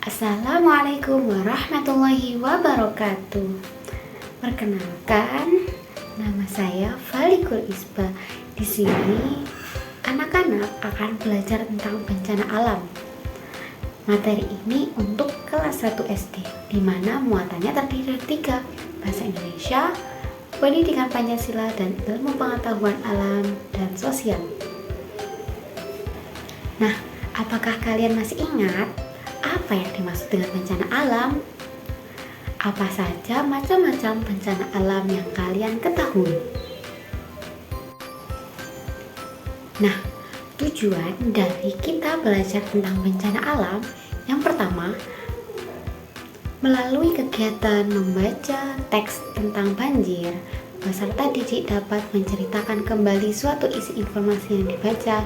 Assalamualaikum warahmatullahi wabarakatuh. Perkenalkan, nama saya Falikul Isba. Di sini anak-anak akan belajar tentang bencana alam. Materi ini untuk kelas 1 SD, di mana muatannya terdiri dari 3: bahasa Indonesia, pendidikan Pancasila, dan ilmu pengetahuan alam dan sosial. Nah, apakah kalian masih ingat apa yang dimaksud dengan bencana alam? Apa saja macam-macam bencana alam yang kalian ketahui? Nah, tujuan dari kita belajar tentang bencana alam yang pertama, melalui kegiatan membaca teks tentang banjir, peserta didik dapat menceritakan kembali suatu isi informasi yang dibaca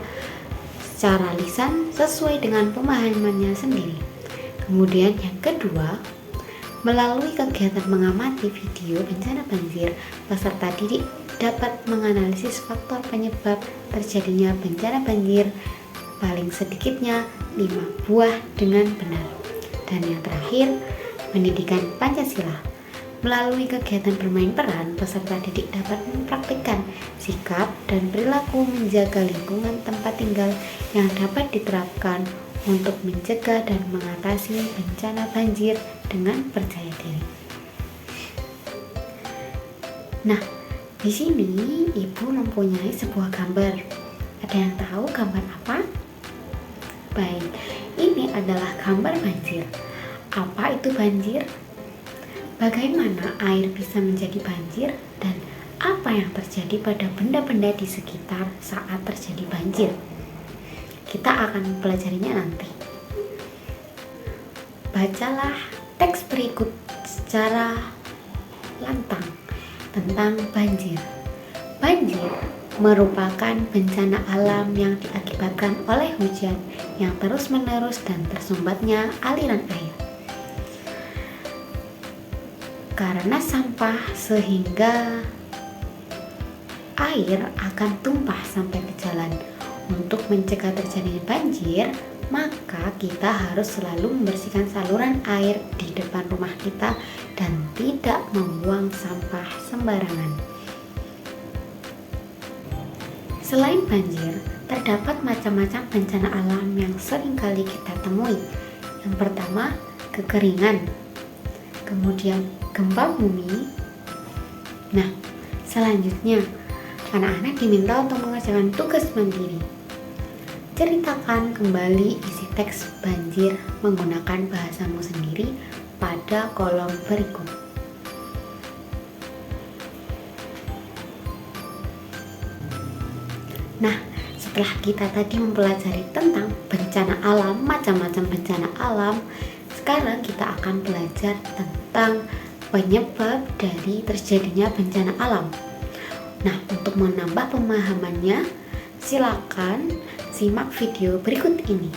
secara lisan sesuai dengan pemahamannya sendiri. Kemudian yang kedua, melalui kegiatan mengamati video bencana banjir, peserta didik dapat menganalisis faktor penyebab terjadinya bencana banjir, paling sedikitnya 5 buah dengan benar. Dan yang terakhir, pendidikan Pancasila. Melalui kegiatan bermain peran, peserta didik dapat mempraktikkan sikap dan perilaku menjaga lingkungan tempat tinggal yang dapat diterapkan untuk mencegah dan mengatasi bencana banjir dengan percaya diri. Nah, di sini Ibu mempunyai sebuah gambar. Ada yang tahu gambar apa? Baik, ini adalah gambar banjir. Apa itu banjir? Bagaimana air bisa menjadi banjir dan apa yang terjadi pada benda-benda di sekitar saat terjadi banjir? Kita akan mempelajarinya nanti. Bacalah teks berikut secara lantang tentang banjir. Banjir merupakan bencana alam yang diakibatkan oleh hujan yang terus-menerus dan tersumbatnya aliran air karena sampah, sehingga air akan tumpah sampai ke jalan. Untuk mencegah terjadinya banjir, maka kita harus selalu membersihkan saluran air di depan rumah kita dan tidak membuang sampah sembarangan. Selain banjir, terdapat macam-macam bencana alam yang sering kali kita temui. Yang pertama, kekeringan. Kemudian gempa bumi. Nah, selanjutnya anak-anak diminta untuk mengerjakan tugas mandiri. Ceritakan kembali isi teks banjir menggunakan bahasamu sendiri pada kolom berikut. Nah, setelah kita tadi mempelajari tentang bencana alam, macam-macam bencana alam, sekarang kita akan belajar tentang penyebab dari terjadinya bencana alam. Nah, untuk menambah pemahamannya, silakan simak video berikut ini.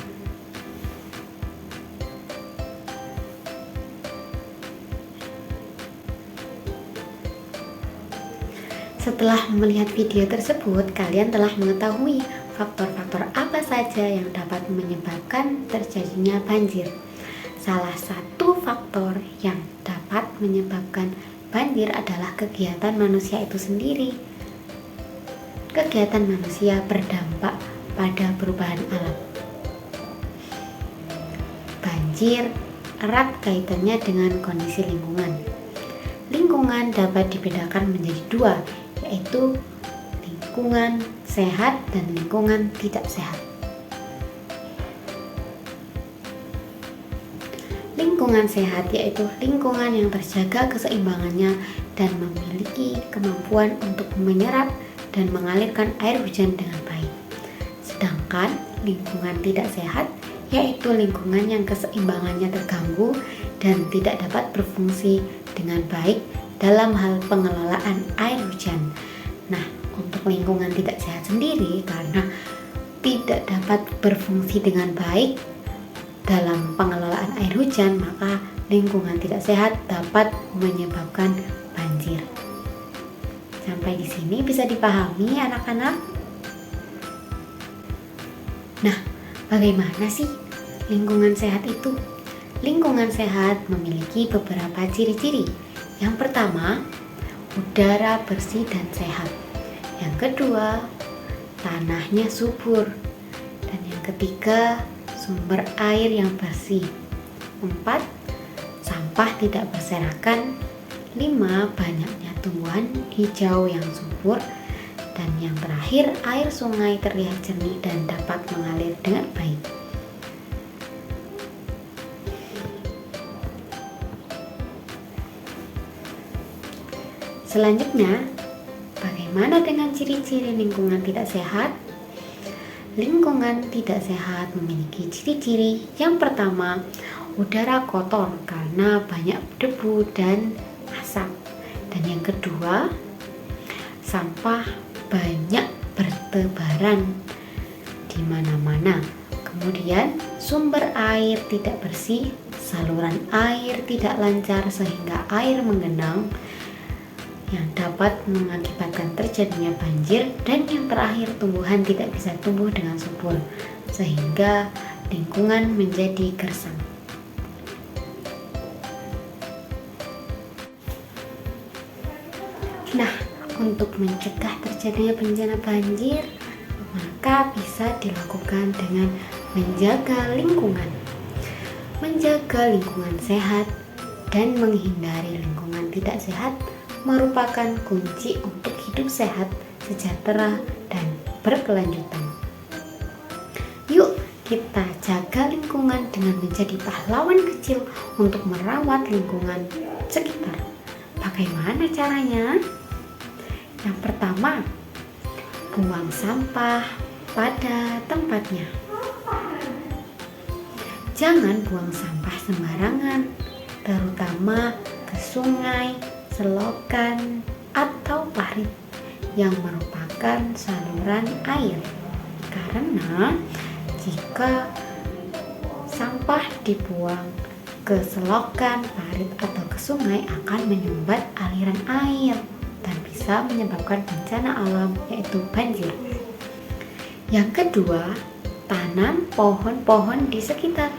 Setelah melihat video tersebut, kalian telah mengetahui faktor-faktor apa saja yang dapat menyebabkan terjadinya banjir. Salah satu faktor yang dapat menyebabkan banjir adalah kegiatan manusia itu sendiri. Kegiatan manusia berdampak pada perubahan alam. Banjir erat kaitannya dengan kondisi lingkungan. Lingkungan dapat dibedakan menjadi 2, yaitu lingkungan sehat dan lingkungan tidak sehat. Lingkungan sehat yaitu lingkungan yang terjaga keseimbangannya dan memiliki kemampuan untuk menyerap dan mengalirkan air hujan dengan baik. Sedangkan lingkungan tidak sehat yaitu lingkungan yang keseimbangannya terganggu dan tidak dapat berfungsi dengan baik dalam hal pengelolaan air hujan. Nah, untuk lingkungan tidak sehat sendiri karena tidak dapat berfungsi dengan baik dalam pengelolaan air hujan, maka lingkungan tidak sehat dapat menyebabkan banjir. Sampai di sini bisa dipahami anak-anak? Nah, bagaimana sih lingkungan sehat itu? Lingkungan sehat memiliki beberapa ciri-ciri. Yang pertama, udara bersih dan sehat. Yang kedua, tanahnya subur. Dan yang ketiga, sumber air yang bersih. 4. Sampah tidak berserakan. 5. Banyaknya tumbuhan hijau yang subur. Dan yang terakhir, air sungai terlihat jernih dan dapat mengalir dengan baik. Selanjutnya, bagaimana dengan ciri-ciri lingkungan tidak sehat? Lingkungan tidak sehat memiliki ciri-ciri. Yang pertama, udara kotor karena banyak debu dan asap. Dan yang kedua, sampah banyak bertebaran di mana-mana. Kemudian, sumber air tidak bersih, saluran air tidak lancar sehingga air menggenang yang dapat mengakibatkan terjadinya banjir. Dan yang terakhir, tumbuhan tidak bisa tumbuh dengan subur sehingga lingkungan menjadi gersang. Nah, untuk mencegah terjadinya bencana banjir, maka bisa dilakukan dengan menjaga lingkungan. Menjaga lingkungan sehat dan menghindari lingkungan tidak sehat merupakan kunci untuk hidup sehat, sejahtera, dan berkelanjutan. Yuk, kita jaga lingkungan dengan menjadi pahlawan kecil untuk merawat lingkungan sekitar. Bagaimana caranya? Yang pertama, buang sampah pada tempatnya. Jangan buang sampah sembarangan, terutama ke sungai, selokan, atau parit yang merupakan saluran air. Karena jika sampah dibuang ke selokan, parit, atau ke sungai akan menyumbat aliran air dan bisa menyebabkan bencana alam, yaitu banjir. Yang kedua, tanam pohon-pohon di sekitar.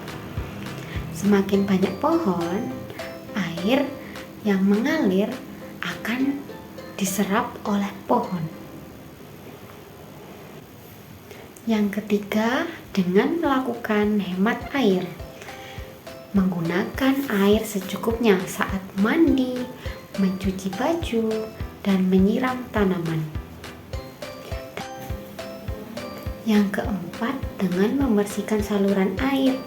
Semakin banyak pohon, air yang mengalir akan diserap oleh pohon. Yang ketiga, dengan melakukan hemat air. Menggunakan air secukupnya saat mandi, mencuci baju, dan menyiram tanaman. Yang keempat, dengan membersihkan saluran air.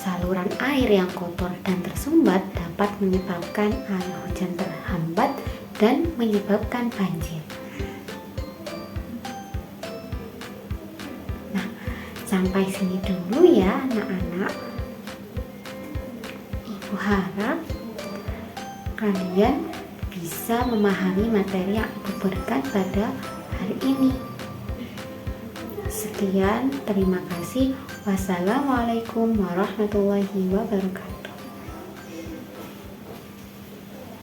Saluran air yang kotor dan tersumbat dapat menyebabkan air hujan terhambat dan menyebabkan banjir. Nah, sampai sini dulu ya anak-anak. Ibu harap kalian bisa memahami materi yang Ibu berikan pada hari ini. Sekian, terima kasih. Wassalamualaikum warahmatullahi wabarakatuh.